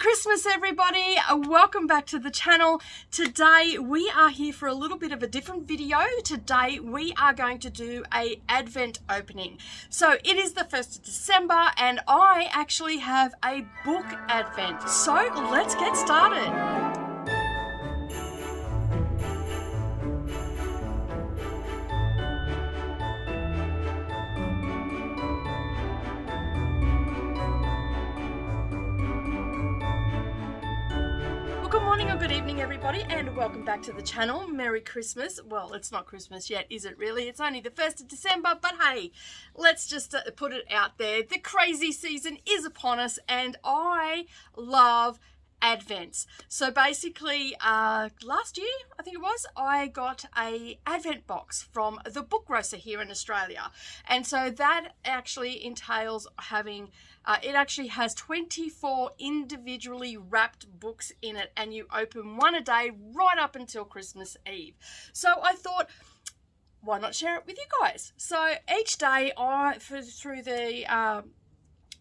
Christmas, everybody. Welcome back to the channel. Today we are here for a little bit of a different video. Today we are going to do a Advent opening. So it is the 1st of December and I actually have a book Advent. So let's get started. Good morning or good evening, everybody, and welcome back to the channel. Merry Christmas. Well, it's not Christmas yet, is it really? It's only the 1st of December, but hey, let's just put it out there. The crazy season is upon us, and I love Advents. So basically, last year, I think it was, I got a Advent box from the Book Grocer here in Australia. And so that actually entails having, it actually has 24 individually wrapped books in it, and you open one a day right up until Christmas Eve. So I thought, why not share it with you guys? So each day, through the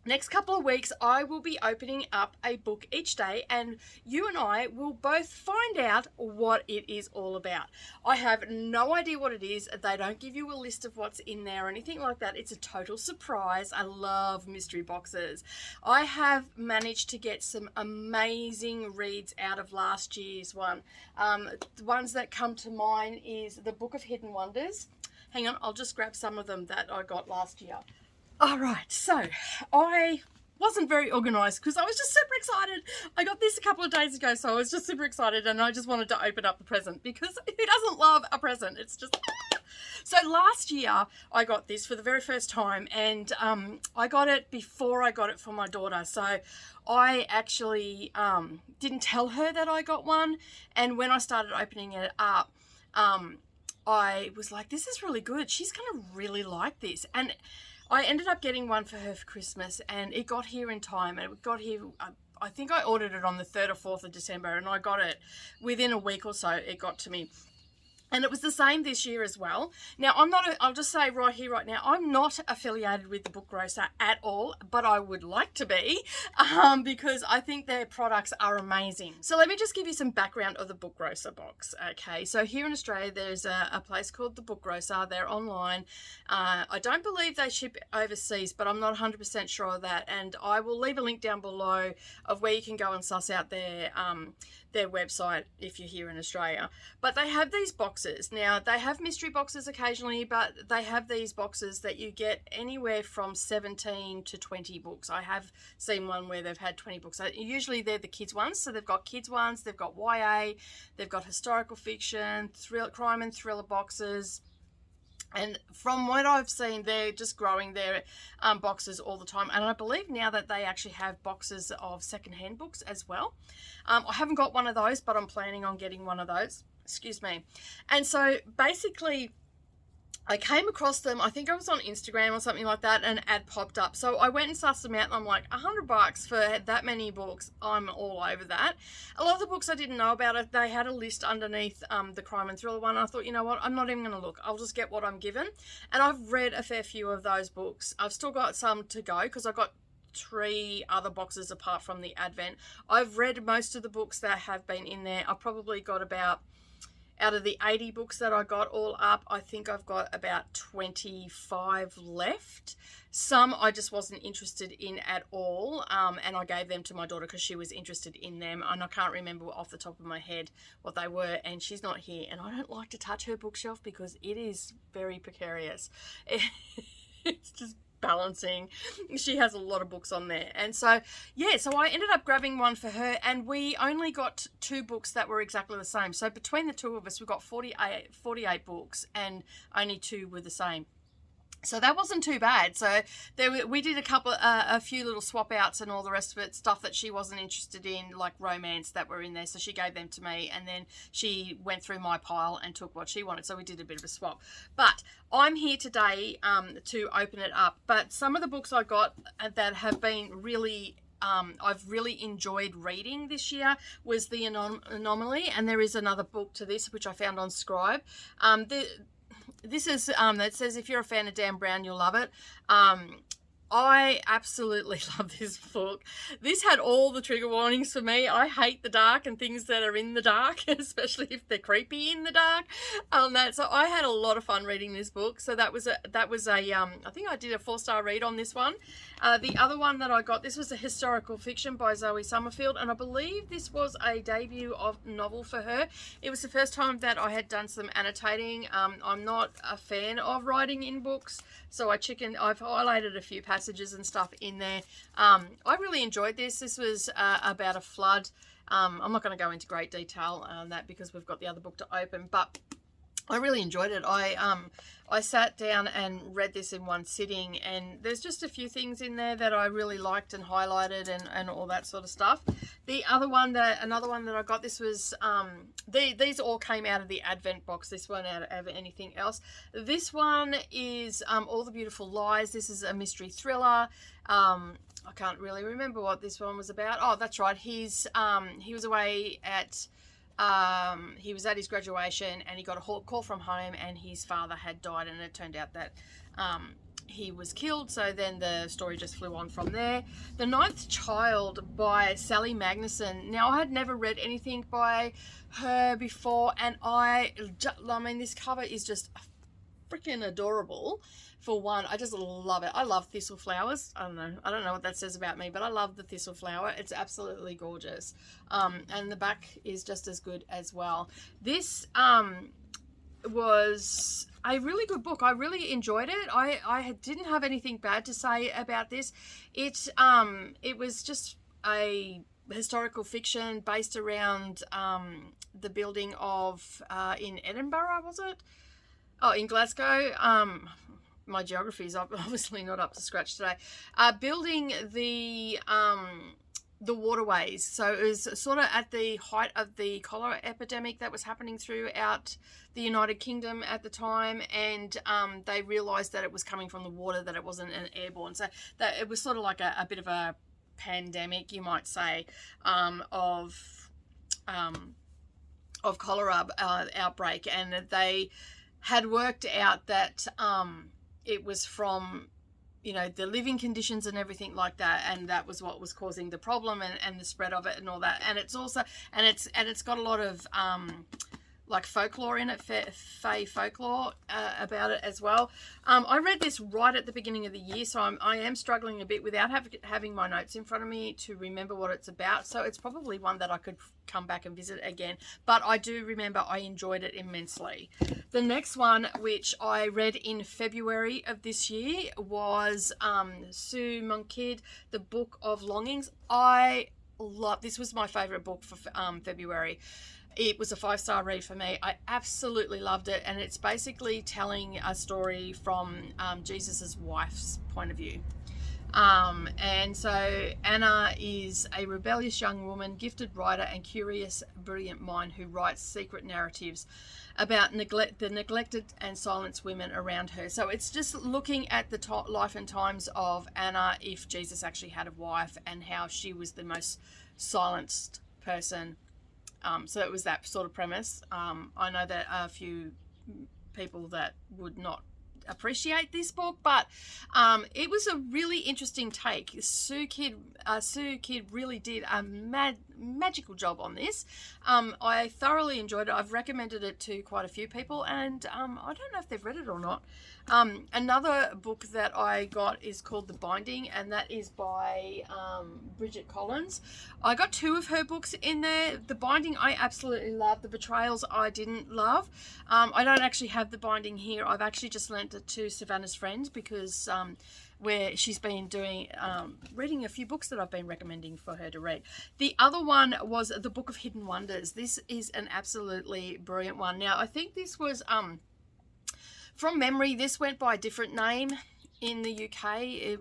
next couple of weeks, I will be opening up a book each day, and you and I will both find out what it is all about. I have no idea what it is. They don't give you a list of what's in there or anything like that. It's a total surprise. I love mystery boxes. I have managed to get some amazing reads out of last year's one. The ones that come to mind is the Book of Hidden Wonders. Hang on, I'll just grab some of them that I got last year. All right, so I wasn't very organised because I was just super excited. I got this a couple of days ago, so I was just super excited, and I just wanted to open up the present because who doesn't love a present? It's just... So last year I got this for the very first time, and I got it before I got it for my daughter. So I actually didn't tell her that I got one, and when I started opening it up, I was like, this is really good. She's going to really like this. And I ended up getting one for her for Christmas, and it got here in time, and it got here, I think I ordered it on the 3rd or 4th of December, and I got it within a week or so, it got to me. And it was the same this year as well. Now, I'll just say right here, right now, I'm not affiliated with the Book Grocer at all, but I would like to be because I think their products are amazing. So let me just give you some background of the Book Grocer box, okay? So here in Australia, there's a place called the Book Grocer. They're online. I don't believe they ship overseas, but I'm not 100% sure of that. And I will leave a link down below of where you can go and suss out their website if you're here in Australia. But they have these boxes. Now, they have mystery boxes occasionally, but they have these boxes that you get anywhere from 17 to 20 books. I have seen one where they've had 20 books. Usually they're the kids ones. So they've got kids ones, they've got YA, they've got historical fiction, crime and thriller boxes. And from what I've seen, they're just growing their boxes all the time. And I believe now that they actually have boxes of secondhand books as well. I haven't got one of those, but I'm planning on getting one of those. Excuse me. And so basically, I came across them, I think I was on Instagram or something like that, and an ad popped up. So I went and sussed them out, and I'm like, $100 for that many books, I'm all over that. A lot of the books I didn't know about it, they had a list underneath the crime and thriller one. I thought, you know what, I'm not even going to look. I'll just get what I'm given. And I've read a fair few of those books. I've still got some to go because I got 3 other boxes apart from the Advent. I've read most of the books that have been in there. I've probably got about... Out of the 80 books that I got all up, I think I've got about 25 left. Some I just wasn't interested in at all, and I gave them to my daughter because she was interested in them, and I can't remember off the top of my head what they were, and she's not here, and I don't like to touch her bookshelf because it is very precarious. It's just balancing. She has a lot of books on there, and so yeah, so I ended up grabbing one for her, and we only got 2 books that were exactly the same. So between the two of us, we got 48 books, and only 2 were the same. So that wasn't too bad. So we did a few little swap outs and all the rest of it, stuff that she wasn't interested in, like romance, that were in there. So she gave them to me, and then she went through my pile and took what she wanted. So we did a bit of a swap. But I'm here today to open it up. But some of the books I got that have been really... I've really enjoyed reading this year was The Anomaly, and there is another book to this which I found on Scribe. This is that says if you're a fan of Dan Brown, you'll love it. I absolutely love this book. This had all the trigger warnings for me. I hate the dark and things that are in the dark, especially if they're creepy in the dark. So I had a lot of fun reading this book. So that was a I think I did a 4-star read on this one. The other one that I got, this was a historical fiction by Zoe Summerfield, and I believe this was a debut of novel for her. It was the first time that I had done some annotating. I'm not a fan of writing in books, so I've highlighted a few passages and stuff in there. I really enjoyed this. This was about a flood. I'm not going to go into great detail on that because we've got the other book to open, but I really enjoyed it. I sat down and read this in one sitting, and there's just a few things in there that I really liked and highlighted and all that sort of stuff. Another one that I got, this was these all came out of the Advent box. This one out of anything else. This one is All the Beautiful Lies. This is a mystery thriller. I can't really remember what this one was about. Oh, that's right. He was away at he was at his graduation, and he got a call from home, and his father had died, and it turned out that he was killed. So then the story just flew on from there. The Ninth Child by Sally Magnuson. Now, I had never read anything by her before, and I mean, this cover is just freaking adorable. For one, I just love it. I love thistle flowers. I don't know what that says about me, but I love the thistle flower. It's absolutely gorgeous. And the back is just as good as well. This was a really good book. I really enjoyed it. I didn't have anything bad to say about this. It was just a historical fiction based around the building of in Edinburgh, was it? Oh, in Glasgow. My geography is obviously not up to scratch today. Building the waterways. So it was sort of at the height of the cholera epidemic that was happening throughout the United Kingdom at the time, and they realised that it was coming from the water, that it wasn't an airborne. So that it was sort of like a bit of a pandemic, you might say, of cholera outbreak, and they had worked out that it was from, you know, the living conditions and everything like that, and that was what was causing the problem and the spread of it and all that. And it's also it's got a lot of like folklore in it, fae folklore about it as well. I read this right at the beginning of the year, so I am struggling a bit without having my notes in front of me to remember what it's about. So it's probably one that I could come back and visit again. But I do remember I enjoyed it immensely. The next one, which I read in February of this year, was Sue Monkid, The Book of Longings. This was my favourite book for February. It was a 5-star read for me. I absolutely loved it, and it's basically telling a story from Jesus's wife's point of view. And so Anna is a rebellious young woman, gifted writer and curious, brilliant mind who writes secret narratives about the neglected and silenced women around her. So it's just looking at the life and times of Anna, if Jesus actually had a wife, and how she was the most silenced person. So it was that sort of premise. I know that a few people that would not appreciate this book, but it was a really interesting take. Sue Kidd really did a magical job on this. I thoroughly enjoyed it. I've recommended it to quite a few people, and I don't know if they've read it or not. Another book that I got is called The Binding, and that is by Bridget Collins. I got 2 of her books in there. The Binding I absolutely loved. The Betrayals I didn't love. I don't actually have The Binding here. I've actually just lent it to Savannah's friend because where she's been doing reading a few books that I've been recommending for her to read. The other one was The Book of Hidden Wonders. This is an absolutely brilliant one. Now, I think this was from memory, this went by a different name in the UK.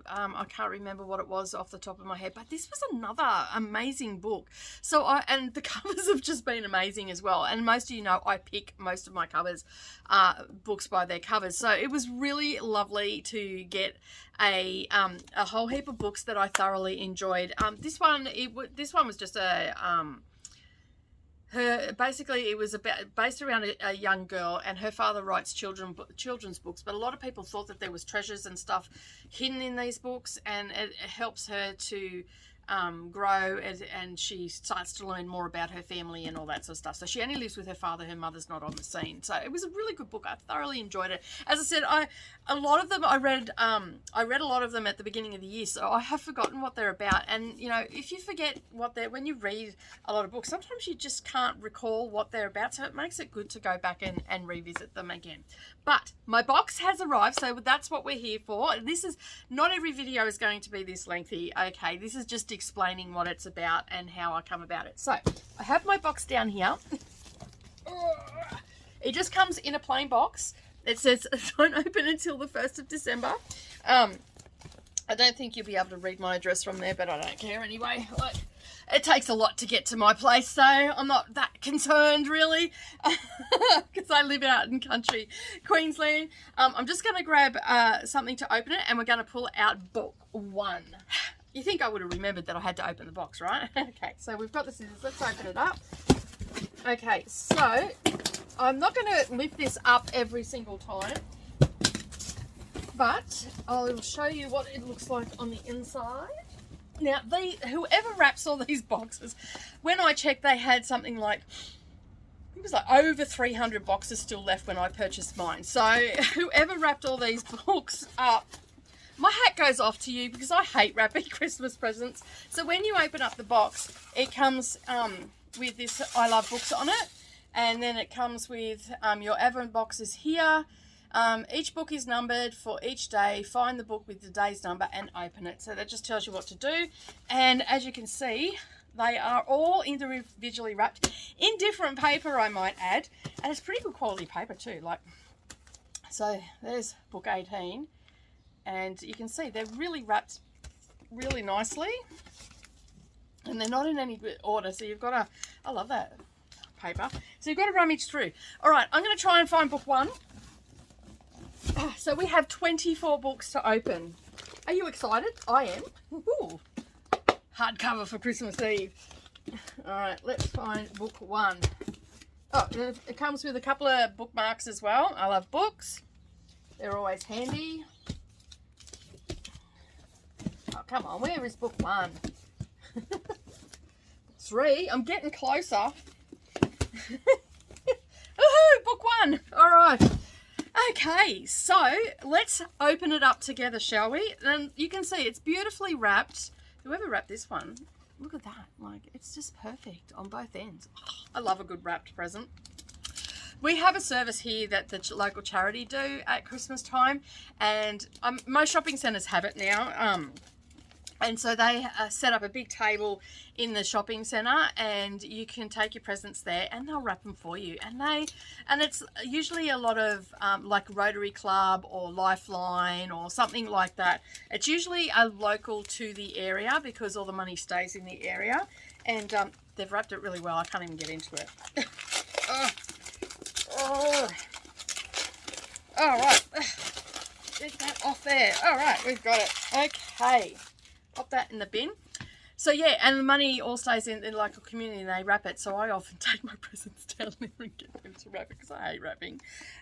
I can't remember what it was off the top of my head, but this was another amazing book. So and the covers have just been amazing as well. And most of you know I pick most of my covers, books by their covers. So it was really lovely to get a whole heap of books that I thoroughly enjoyed. This one was just Basically it was based around a young girl, and her father writes children's books, but a lot of people thought that there was treasures and stuff hidden in these books, and it helps her to grow, and she starts to learn more about her family and all that sort of stuff. So she only lives with her father. Her mother's not on the scene. So it was a really good book. I thoroughly enjoyed it. As I said, a lot of them I read a lot of them at the beginning of the year, so I have forgotten what they're about. And you know, if you forget when you read a lot of books, sometimes you just can't recall what they're about, so it makes it good to go back and revisit them again. But my box has arrived, so that's what we're here for. This is not every video is going to be this lengthy. Okay, this is just explaining what it's about and how I come about it. So I have my box down here. It just comes in a plain box. It says don't open until the 1st of December. I don't think you'll be able to read my address from there, but I don't care anyway. Like, it takes a lot to get to my place, so I'm not that concerned really, because I live out in country Queensland. I'm just going to grab something to open it, and we're going to pull out book 1. You think I would have remembered that I had to open the box, right? Okay, so we've got the scissors. Let's open it up. Okay, so I'm not going to lift this up every single time, but I'll show you what it looks like on the inside. Now, whoever wraps all these boxes, when I checked, they had something like, it was like over 300 boxes still left when I purchased mine. So whoever wrapped all these books up, my hat goes off to you, because I hate wrapping Christmas presents. So when you open up the box, it comes with this I Love Books on it. And then it comes with your Advent boxes here. Each book is numbered for each day. Find the book with the day's number and open it. So that just tells you what to do. And as you can see, they are all individually wrapped in different paper, I might add. And it's pretty good quality paper too. So there's book 18. And you can see they're really wrapped really nicely. And they're not in any order. So you've got to, I love that paper. So you've got to rummage through. All right, I'm going to try and find book 1. So we have 24 books to open. Are you excited? I am. Ooh. Hardcover for Christmas Eve. All right, let's find book 1. Oh, it comes with a couple of bookmarks as well. I love books. They're always handy. Oh, come on. Where is book 1? 3. I'm getting closer. Woohoo! Book 1. All right. Okay, so let's open it up together, shall we? And you can see it's beautifully wrapped. Whoever wrapped this one, look at that. Like, it's just perfect on both ends. Oh, I love a good wrapped present. We have a service here that the local charity do at Christmas time, and most shopping centres have it now. And so they set up a big table in the shopping centre, and you can take your presents there and they'll wrap them for you. And it's usually a lot of like Rotary Club or Lifeline or something like that. It's usually local to the area because all the money stays in the area. And they've wrapped it really well. I can't even get into it. Oh. All right. Get that off there. All right, we've got it. Okay. Pop that in the bin. So yeah, and the money all stays in the local community and they wrap it. So I often take my presents down there and get them to wrap it because I hate wrapping.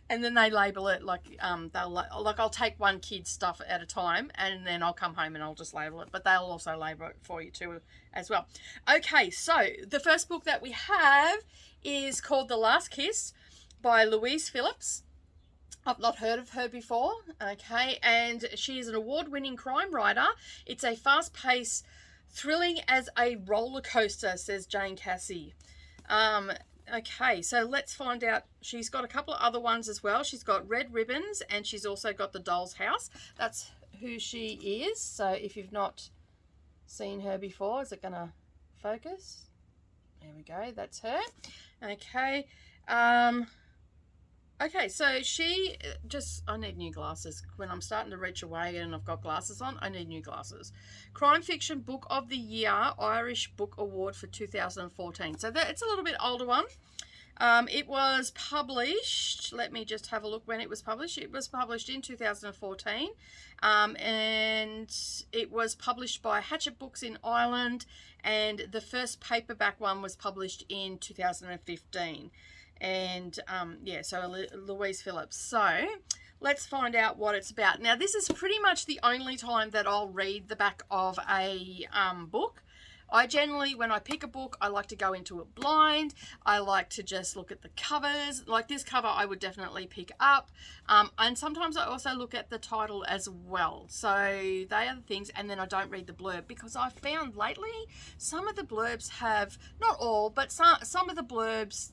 And then they label it like I'll take one kid's stuff at a time and then I'll come home and I'll just label it. But they'll also label it for you too as well. Okay, so the first book that we have is called The Last Kiss by Louise Phillips. I've not heard of her before, okay, and she is an award-winning crime writer. It's a fast-paced, thrilling as a roller coaster, says Jane Cassie. Okay, so let's find out. She's got a couple of other ones as well. She's got Red Ribbons, and she's also got The Doll's House. That's who she is. So if you've not seen her before, is it going to focus? There we go, that's her. Okay, okay, so she just, I need new glasses. When I'm starting to reach away and I've got glasses on, I need new glasses. Crime Fiction Book of the Year, Irish Book Award for 2014. So it's a little bit older one. It was published, let me just have a look when it was published. It was published in 2014, and it was published by Hachette Books in Ireland, and the first paperback one was published in 2015. And yeah, so Louise Phillips. So let's find out what it's about. Now, this is pretty much the only time that I'll read the back of a book. I generally, when I pick a book, I like to go into it blind. I like to just look at the covers. Like this cover, I would definitely pick up. And sometimes I also look at the title as well. So they are the things, and then I don't read the blurb, because I found lately some of the blurbs have, not all, but some of the blurbs,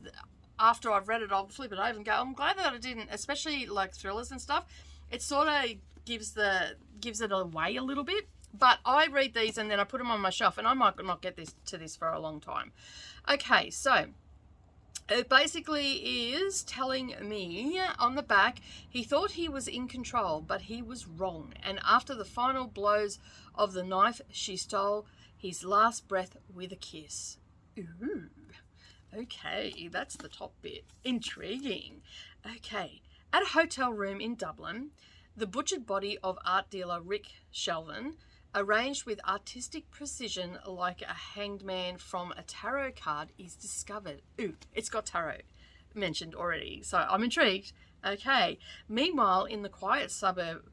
after I've read it, I'll flip it over and go, I'm glad that I didn't, especially like thrillers and stuff. It sort of gives it away a little bit. But I read these and then I put them on my shelf, and I might not get to this for a long time. Okay, so it basically is telling me on the back, he thought he was in control, but he was wrong. And after the final blows of the knife, she stole his last breath with a kiss. Ooh, okay, that's the top bit. Intriguing. Okay, at a hotel room in Dublin, the butchered body of art dealer Rick Shelvin, arranged with artistic precision like a hanged man from a tarot card, is discovered. Ooh, it's got tarot mentioned already, so I'm intrigued. Okay. Meanwhile, in the quiet suburb,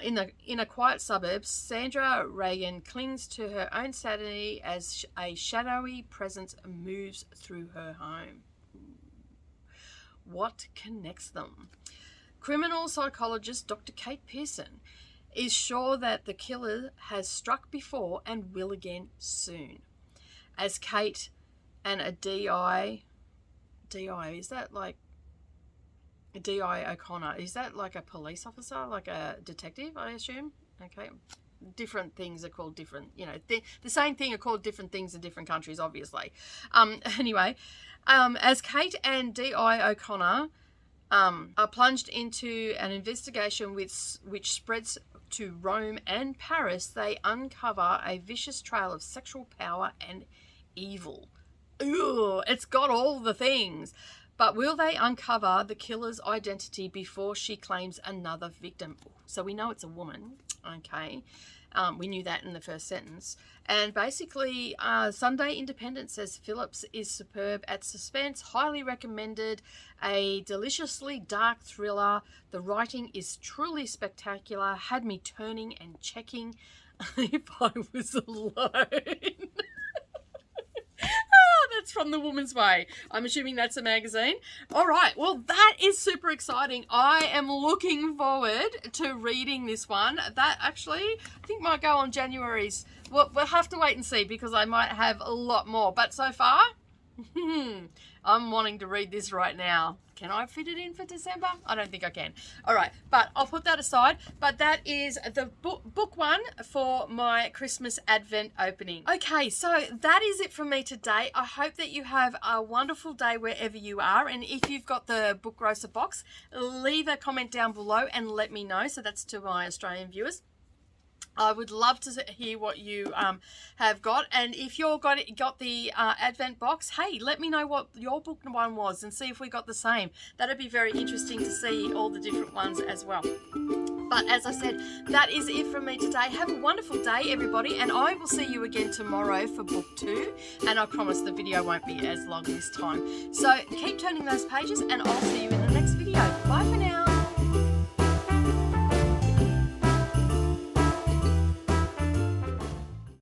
in a quiet suburb, Sandra Reagan clings to her own sanity as a shadowy presence moves through her home. What connects them? Criminal psychologist Dr. Kate Pearson is sure that the killer has struck before and will again soon. As Kate and a DI, is that like a DI O'Connor? Is that like a police officer, like a detective, I assume? Okay. Different things are called different, you know, the same thing are called different things in different countries, obviously. Anyway, as Kate and DI O'Connor are plunged into an investigation which spreads to Rome and Paris, they uncover a vicious trail of sexual power and evil. Ooh, it's got all the things. But will they uncover the killer's identity before she claims another victim? So we know it's a woman, okay. We knew that in the first sentence. And basically, Sunday Independent says Phillips is superb at suspense, highly recommended, a deliciously dark thriller. The writing is truly spectacular, had me turning and checking if I was alone. That's from The Woman's Way. I'm assuming that's a magazine. All right. Well, that is super exciting. I am looking forward to reading this one. That actually, I think might go on January's. Well, we'll have to wait and see, because I might have a lot more. But so far, I'm wanting to read this right now. Can I fit it in for December? I don't think I can. All right, but I'll put that aside. But that is the book one for my Christmas Advent opening. Okay, so that is it from me today. I hope that you have a wonderful day wherever you are. And if you've got the Book Grocer box, leave a comment down below and let me know. So that's to my Australian viewers. I would love to hear what you have got, and if you've got the Advent box, hey, let me know what your book one was and see if we got the same. That'd be very interesting to see all the different ones as well. But as I said, that is it from me today. Have a wonderful day, everybody, and I will see you again tomorrow for book 2, and I promise the video won't be as long this time. So keep turning those pages, and I'll see you in the next video. Bye for now.